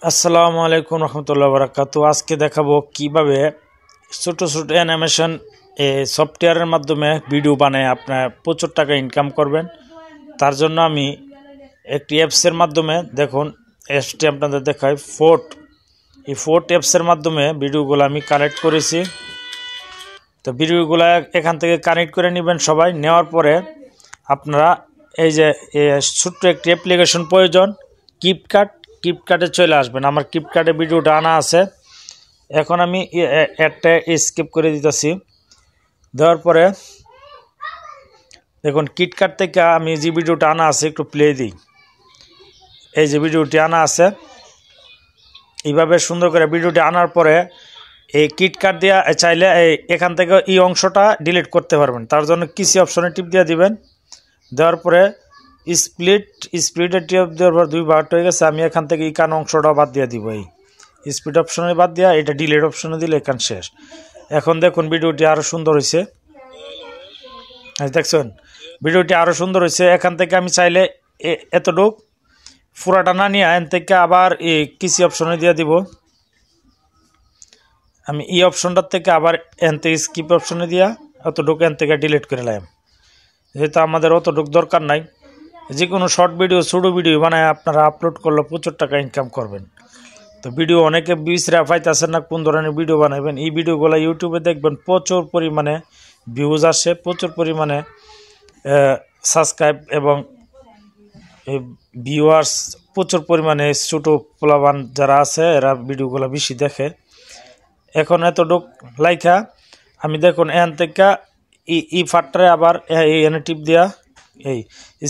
আসসালামু আলাইকুম রহমতুল্লাহ বারাকাতু। আজকে দেখাবো কিভাবে ছোট ছোট অ্যানিমেশন সফটওয়্যারের মাধ্যমে ভিডিও বানায় আপনার প্রচুর টাকা ইনকাম করবেন। তার জন্য আমি একটি অ্যাপসের মাধ্যমে দেখুন, অ্যাপসটি আপনাদের দেখাই ফোর্ট। এই ফোর্ট অ্যাপসের মাধ্যমে ভিডিওগুলো আমি কানেক্ট করেছি। তো ভিডিওগুলো এখান থেকে কানেক্ট করে নেবেন সবাই। নেওয়ার পরে আপনারা এই যে ছোট্ট একটি অ্যাপ্লিকেশন প্রয়োজন, কিপকার্টে চলে আসবেন। আমার কিপকার্টে ভিডিওটা আনা আছে। এখন আমি একটা স্কিপ করে দিতেছি। দেওয়ার পরে দেখুন কিপকার্ট থেকে আমি যে ভিডিওটা আনা আছে একটু প্লে দিই। এই যে ভিডিওটি আনা আছে, এইভাবে সুন্দর করে ভিডিওটি আনার পরে এই কিপকার্ট দিয়ে চাইলে এখান থেকে এই অংশটা ডিলিট করতে পারবেন। তার জন্য কিসি অপশনে টিপ দিয়ে দিবেন। দেওয়ার পরে স্প্লিটের টিপ দেওয়ার পর দুই ভাগ হয়ে গেছে। আমি এখান থেকে এই কান অংশটা বাদ দিয়ে দিব। এই স্প্লিট অপশনে বাদ দেওয়া, এটা ডিলিট অপশনে দিলে এখান শেষ। এখন দেখুন ভিডিওটি আরও সুন্দর হয়েছে। দেখছেন ভিডিওটি আরও সুন্দর হয়েছে। এখান থেকে আমি চাইলে এতটুক পুরাটা না নিয়ে এখান থেকে আবার এই কিসি অপশনে দিয়ে দিব। আমি এই অপশনটার থেকে আবার এখান থেকে স্কিপ অপশনে দিয়া অতটুকু এখান থেকে ডিলিট করে নিলাম। যেহেতু আমাদের অতটুক দরকার নাই। যে কোনো শর্ট ভিডিও ছোটো ভিডিও বানায় আপনারা আপলোড করলে প্রচুর টাকা ইনকাম করবেন। তো ভিডিও অনেকে বিচরা পাইতেছেন না কোন ধরনের ভিডিও বানাবেন। এই ভিডিওগুলো ইউটিউবে দেখবেন প্রচুর পরিমাণে ভিউজ আসে, প্রচুর পরিমাণে সাবস্ক্রাইব এবং ভিউয়ার্স প্রচুর পরিমাণে। ছোটো পোলাবান যারা আছে এরা ভিডিওগুলো বেশি দেখে। এখন এতটুক লাইকা আমি দেখুন এখান থেকে এই ফাটটারে আবার এনে টিপ দিয়া এই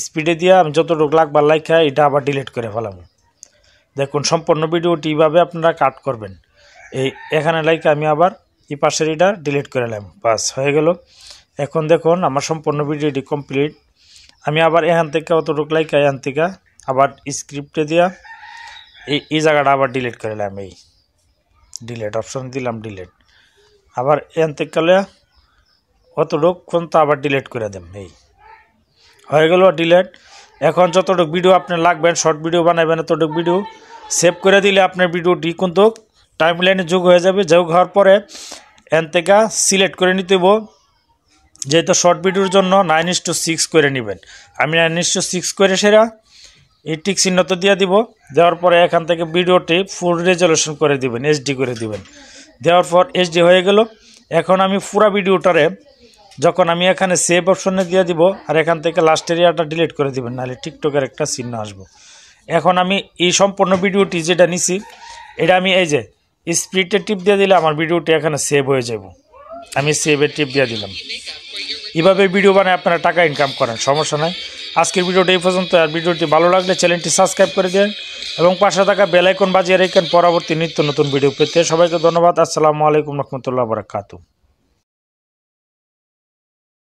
স্পিডে দিয়া আমি যতটুকু লাগবার লাইকা এটা আবার ডিলিট করে ফেলাম। দেখুন সম্পূর্ণ ভিডিওটি এইভাবে আপনারা কাট করবেন। এখানে লাইকা আমি আবার এই পাশের এটা ডিলিট করে নিলাম। বাস হয়ে গেল। এখন দেখুন আমার সম্পূর্ণ ভিডিওটি কমপ্লিট। আমি আবার এখান থেকে অতটুকু লাইকা এখান থেকে আবার স্ক্রিপ্টে দিয়া এই জায়গাটা আবার ডিলিট করে নিলাম। এই ডিলিট অপশন দিলাম, ডিলিট আবার এখান থেকে অতটুকু তো আবার ডিলিট করে দেন। এই হয়ে গেল ডিলিট। এখন যতটুকু ভিডিও আপনার লাগবেন শর্ট ভিডিও বানাবেন ততটুকু ভিডিও সেভ করে দিলে আপনার ভিডিওটি কিন্তু টাইম লাইনে যোগ হয়ে যাবে। যোগ হওয়ার পরে এখান থেকে সিলেক্ট করে নিতে হইব। যেহেতু শর্ট ভিডিওর জন্য 9:6 করে নেবেন। আমি 9:6 করে সেরা এই টিক চিহ্ন তো দিয়ে দিব। দেওয়ার পরে এখান থেকে ভিডিওটি ফুল রেজলিউশন করে দিবেন, এইচডি করে দিবেন। দেওয়ার পর এইচডি হয়ে গেল। এখন আমি পুরো ভিডিওটারে যখন আমি এখানে সেভ অপশনে দিয়ে দিব আর এখান থেকে লাস্ট এরিয়াটা ডিলিট করে দিবেন, নাহলে টিকটকের একটা চিহ্ন আসবো। এখন আমি এই সম্পূর্ণ ভিডিওটি যেটা নিছি এটা আমি এই যে স্প্লিটের টিপ দিয়ে দিলে আমার ভিডিওটি এখানে সেভ হয়ে যাব। আমি সেভের টিপ দিয়ে দিলাম। এভাবে ভিডিও বানায় আপনারা টাকা ইনকাম করেন, সমস্যা নাই। আজকের ভিডিওটা এই পর্যন্ত। আর ভিডিওটি ভালো লাগলে চ্যানেলটি সাবস্ক্রাইব করে দেন এবং পাশে থাকা বেল আইকন বাজিয়ে রেখেন পরবর্তী নিত্য নতুন ভিডিও পেতে। সবাইকে ধন্যবাদ। আসসালামু আলাইকুম রহমতুল্লাহ বারাকাতুহু।